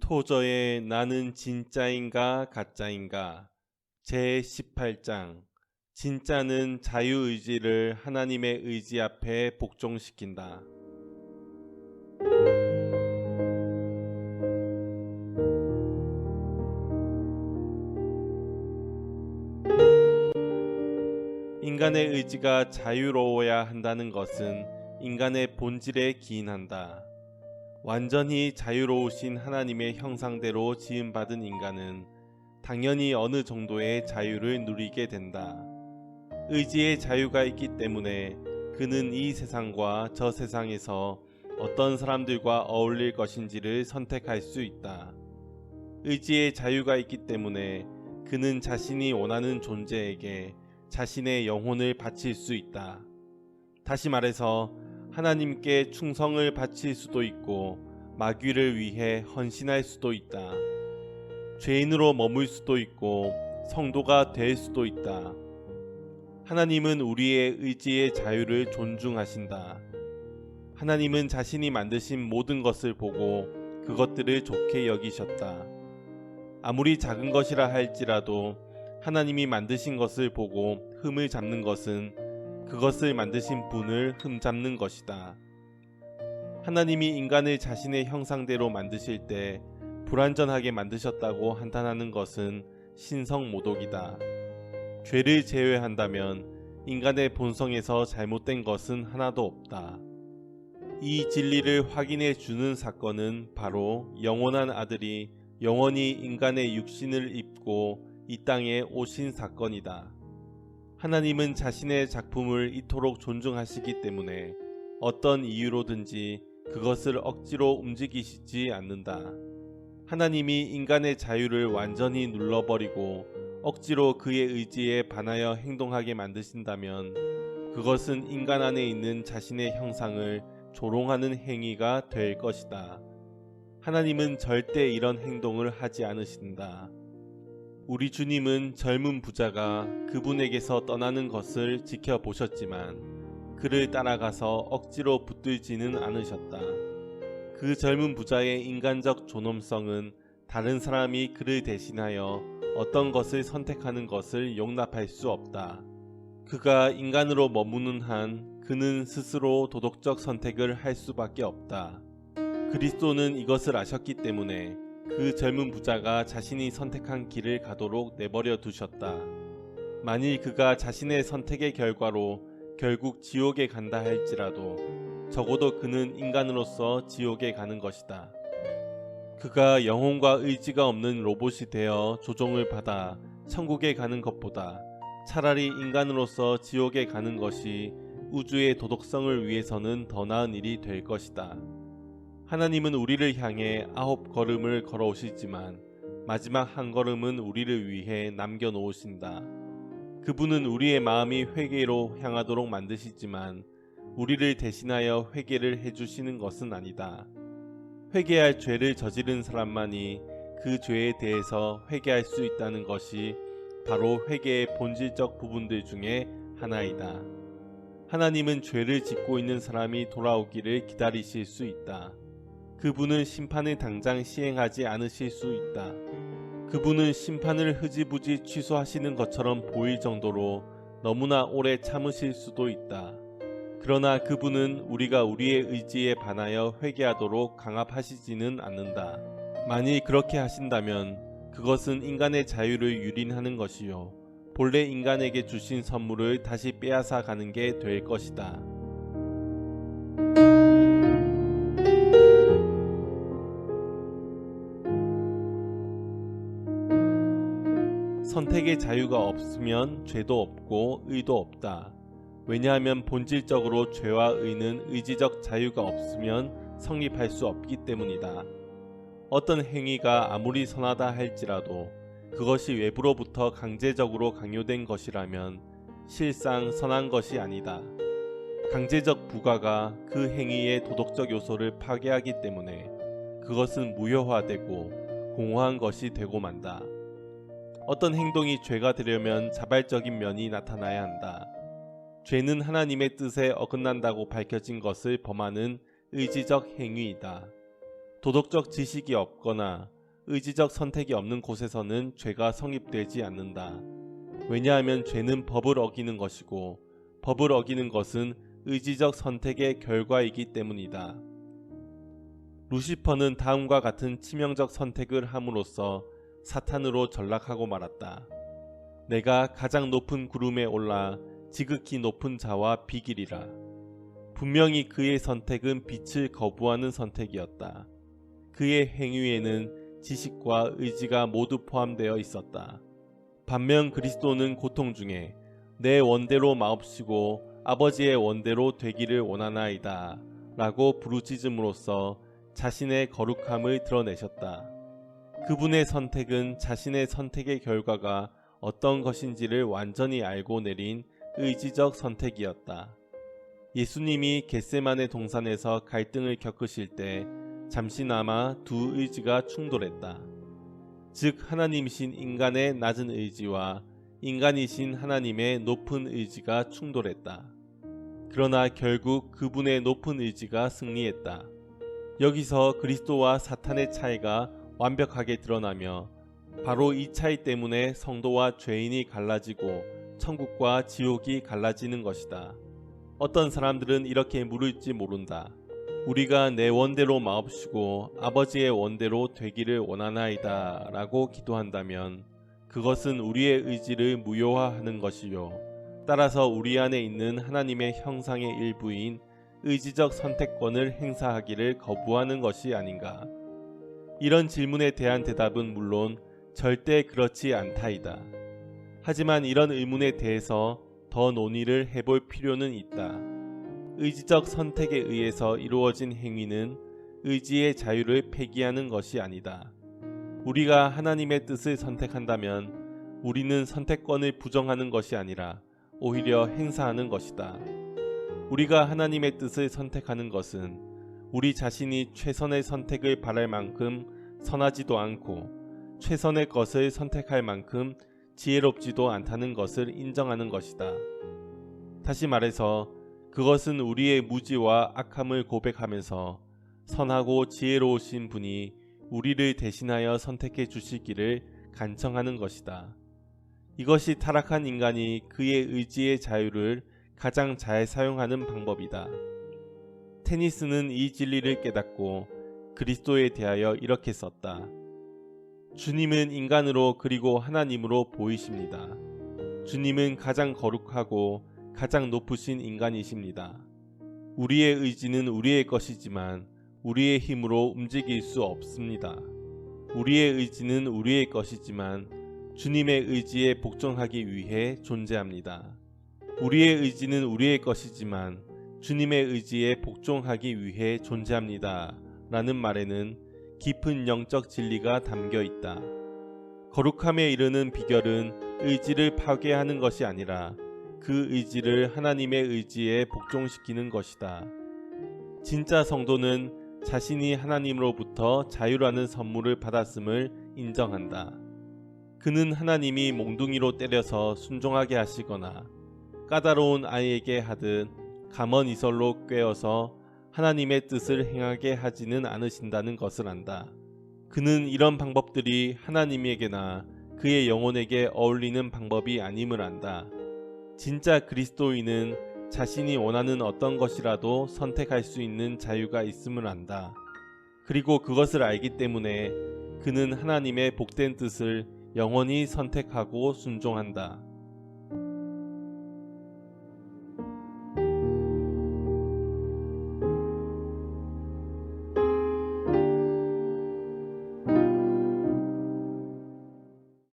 토저의 나는 진짜인가 가짜인가 제18장 진짜는 자유의지를 하나님의 의지 앞에 복종시킨다. 인간의 의지가 자유로워야 한다는 것은 인간의 본질에 기인한다. 완전히 자유로우신 하나님의 형상대로 지음받은 인간은 당연히 어느 정도의 자유를 누리게 된다. 의지의 자유가 있기 때문에 그는 이 세상과 저 세상에서 어떤 사람들과 어울릴 것인지를 선택할 수 있다. 의지의 자유가 있기 때문에 그는 자신이 원하는 존재에게 자신의 영혼을 바칠 수 있다. 다시 말해서 하나님께 충성을 바칠 수도 있고 마귀를 위해 헌신할 수도 있다. 죄인으로 머물 수도 있고 성도가 될 수도 있다. 하나님은 우리의 의지의 자유를 존중하신다. 하나님은 자신이 만드신 모든 것을 보고 그것들을 좋게 여기셨다. 아무리 작은 것이라 할지라도 하나님이 만드신 것을 보고 흠을 잡는 것은 그것을 만드신 분을 흠잡는 것이다. 하나님이 인간을 자신의 형상대로 만드실 때 불완전하게 만드셨다고 한탄하는 것은 신성모독이다. 죄를 제외한다면 인간의 본성에서 잘못된 것은 하나도 없다. 이 진리를 확인해 주는 사건은 바로 영원한 아들이 영원히 인간의 육신을 입고 이 땅에 오신 사건이다. 하나님은 자신의 작품을 이토록 존중하시기 때문에 어떤 이유로든지 그것을 억지로 움직이시지 않는다. 하나님이 인간의 자유를 완전히 눌러버리고 억지로 그의 의지에 반하여 행동하게 만드신다면 그것은 인간 안에 있는 자신의 형상을 조롱하는 행위가 될 것이다. 하나님은 절대 이런 행동을 하지 않으신다. 우리 주님은 젊은 부자가 그분에게서 떠나는 것을 지켜보셨지만 그를 따라가서 억지로 붙들지는 않으셨다. 그 젊은 부자의 인간적 존엄성은 다른 사람이 그를 대신하여 어떤 것을 선택하는 것을 용납할 수 없다. 그가 인간으로 머무는 한 그는 스스로 도덕적 선택을 할 수밖에 없다. 그리스도는 이것을 아셨기 때문에 그 젊은 부자가 자신이 선택한 길을 가도록 내버려 두셨다. 만일 그가 자신의 선택의 결과로 결국 지옥에 간다 할지라도 적어도 그는 인간으로서 지옥에 가는 것이다. 그가 영혼과 의지가 없는 로봇이 되어 조종을 받아 천국에 가는 것보다 차라리 인간으로서 지옥에 가는 것이 우주의 도덕성을 위해서는 더 나은 일이 될 것이다. 하나님은 우리를 향해 9걸음을 걸어오시지만 마지막 한 걸음은 우리를 위해 남겨놓으신다. 그분은 우리의 마음이 회개로 향하도록 만드시지만 우리를 대신하여 회개를 해주시는 것은 아니다. 회개할 죄를 저지른 사람만이 그 죄에 대해서 회개할 수 있다는 것이 바로 회개의 본질적 부분들 중에 하나이다. 하나님은 죄를 짓고 있는 사람이 돌아오기를 기다리실 수 있다. 그분은 심판을 당장 시행하지 않으실 수 있다. 그분은 심판을 흐지부지 취소하시는 것처럼 보일 정도로 너무나 오래 참으실 수도 있다. 그러나 그분은 우리가 우리의 의지에 반하여 회개하도록 강압하시지는 않는다. 만일 그렇게 하신다면 그것은 인간의 자유를 유린하는 것이요 본래 인간에게 주신 선물을 다시 빼앗아 가는 게 될 것이다. 선택의 자유가 없으면 죄도 없고 의도 없다. 왜냐하면 본질적으로 죄와 의는 의지적 자유가 없으면 성립할 수 없기 때문이다. 어떤 행위가 아무리 선하다 할지라도 그것이 외부로부터 강제적으로 강요된 것이라면 실상 선한 것이 아니다. 강제적 부과가 그 행위의 도덕적 요소를 파괴하기 때문에 그것은 무효화되고 공허한 것이 되고 만다. 어떤 행동이 죄가 되려면 자발적인 면이 나타나야 한다. 죄는 하나님의 뜻에 어긋난다고 밝혀진 것을 범하는 의지적 행위이다. 도덕적 지식이 없거나 의지적 선택이 없는 곳에서는 죄가 성립되지 않는다. 왜냐하면 죄는 법을 어기는 것이고 법을 어기는 것은 의지적 선택의 결과이기 때문이다. 루시퍼는 다음과 같은 치명적 선택을 함으로써 사탄으로 전락하고 말았다. 내가 가장 높은 구름에 올라 지극히 높은 자와 비기리라. 분명히 그의 선택은 빛을 거부하는 선택이었다. 그의 행위에는 지식과 의지가 모두 포함되어 있었다. 반면 그리스도는 고통 중에 내 원대로 마옵시고 아버지의 원대로 되기를 원하나이다 라고 부르짖음으로써 자신의 거룩함을 드러내셨다. 그분의 선택은 자신의 선택의 결과가 어떤 것인지를 완전히 알고 내린 의지적 선택이었다. 예수님이 겟세마네 동산에서 갈등을 겪으실 때 잠시나마 두 의지가 충돌했다. 즉 하나님이신 인간의 낮은 의지와 인간이신 하나님의 높은 의지가 충돌했다. 그러나 결국 그분의 높은 의지가 승리했다. 여기서 그리스도와 사탄의 차이가 완벽하게 드러나며 바로 이 차이 때문에 성도와 죄인이 갈라지고 천국과 지옥이 갈라지는 것이다. 어떤 사람들은 이렇게 물을지 모른다. 우리가 내 원대로 마옵시고 아버지의 원대로 되기를 원하나이다 라고 기도한다면 그것은 우리의 의지를 무효화하는 것이요. 따라서 우리 안에 있는 하나님의 형상의 일부인 의지적 선택권을 행사하기를 거부하는 것이 아닌가. 이런 질문에 대한 대답은 물론 절대 그렇지 않다이다. 하지만 이런 의문에 대해서 더 논의를 해볼 필요는 있다. 의지적 선택에 의해서 이루어진 행위는 의지의 자유를 폐기하는 것이 아니다. 우리가 하나님의 뜻을 선택한다면 우리는 선택권을 부정하는 것이 아니라 오히려 행사하는 것이다. 우리가 하나님의 뜻을 선택하는 것은 우리 자신이 최선의 선택을 바랄 만큼 선하지도 않고 최선의 것을 선택할 만큼 지혜롭지도 않다는 것을 인정하는 것이다. 다시 말해서 그것은 우리의 무지와 악함을 고백하면서 선하고 지혜로우신 분이 우리를 대신하여 선택해 주시기를 간청하는 것이다. 이것이 타락한 인간이 그의 의지의 자유를 가장 잘 사용하는 방법이다. 테니스는 이 진리를 깨닫고 그리스도에 대하여 이렇게 썼다. 주님은 인간으로 그리고 하나님으로 보이십니다. 주님은 가장 거룩하고 가장 높으신 인간이십니다. 우리의 의지는 우리의 것이지만 우리의 힘으로 움직일 수 없습니다. 우리의 의지는 우리의 것이지만 주님의 의지에 복종하기 위해 존재합니다. 우리의 의지는 우리의 것이지만 주님의 의지에 복종하기 위해 존재합니다. 라는 말에는 깊은 영적 진리가 담겨 있다. 거룩함에 이르는 비결은 의지를 파괴하는 것이 아니라 그 의지를 하나님의 의지에 복종시키는 것이다. 진짜 성도는 자신이 하나님으로부터 자유라는 선물을 받았음을 인정한다. 그는 하나님이 몽둥이로 때려서 순종하게 하시거나 까다로운 아이에게 하듯 감언 이설로 꿰어서 하나님의 뜻을 행하게 하지는 않으신다는 것을 안다. 그는 이런 방법들이 하나님에게나 그의 영혼에게 어울리는 방법이 아님을 안다. 진짜 그리스도인은 자신이 원하는 어떤 것이라도 선택할 수 있는 자유가 있음을 안다. 그리고 그것을 알기 때문에 그는 하나님의 복된 뜻을 영원히 선택하고 순종한다.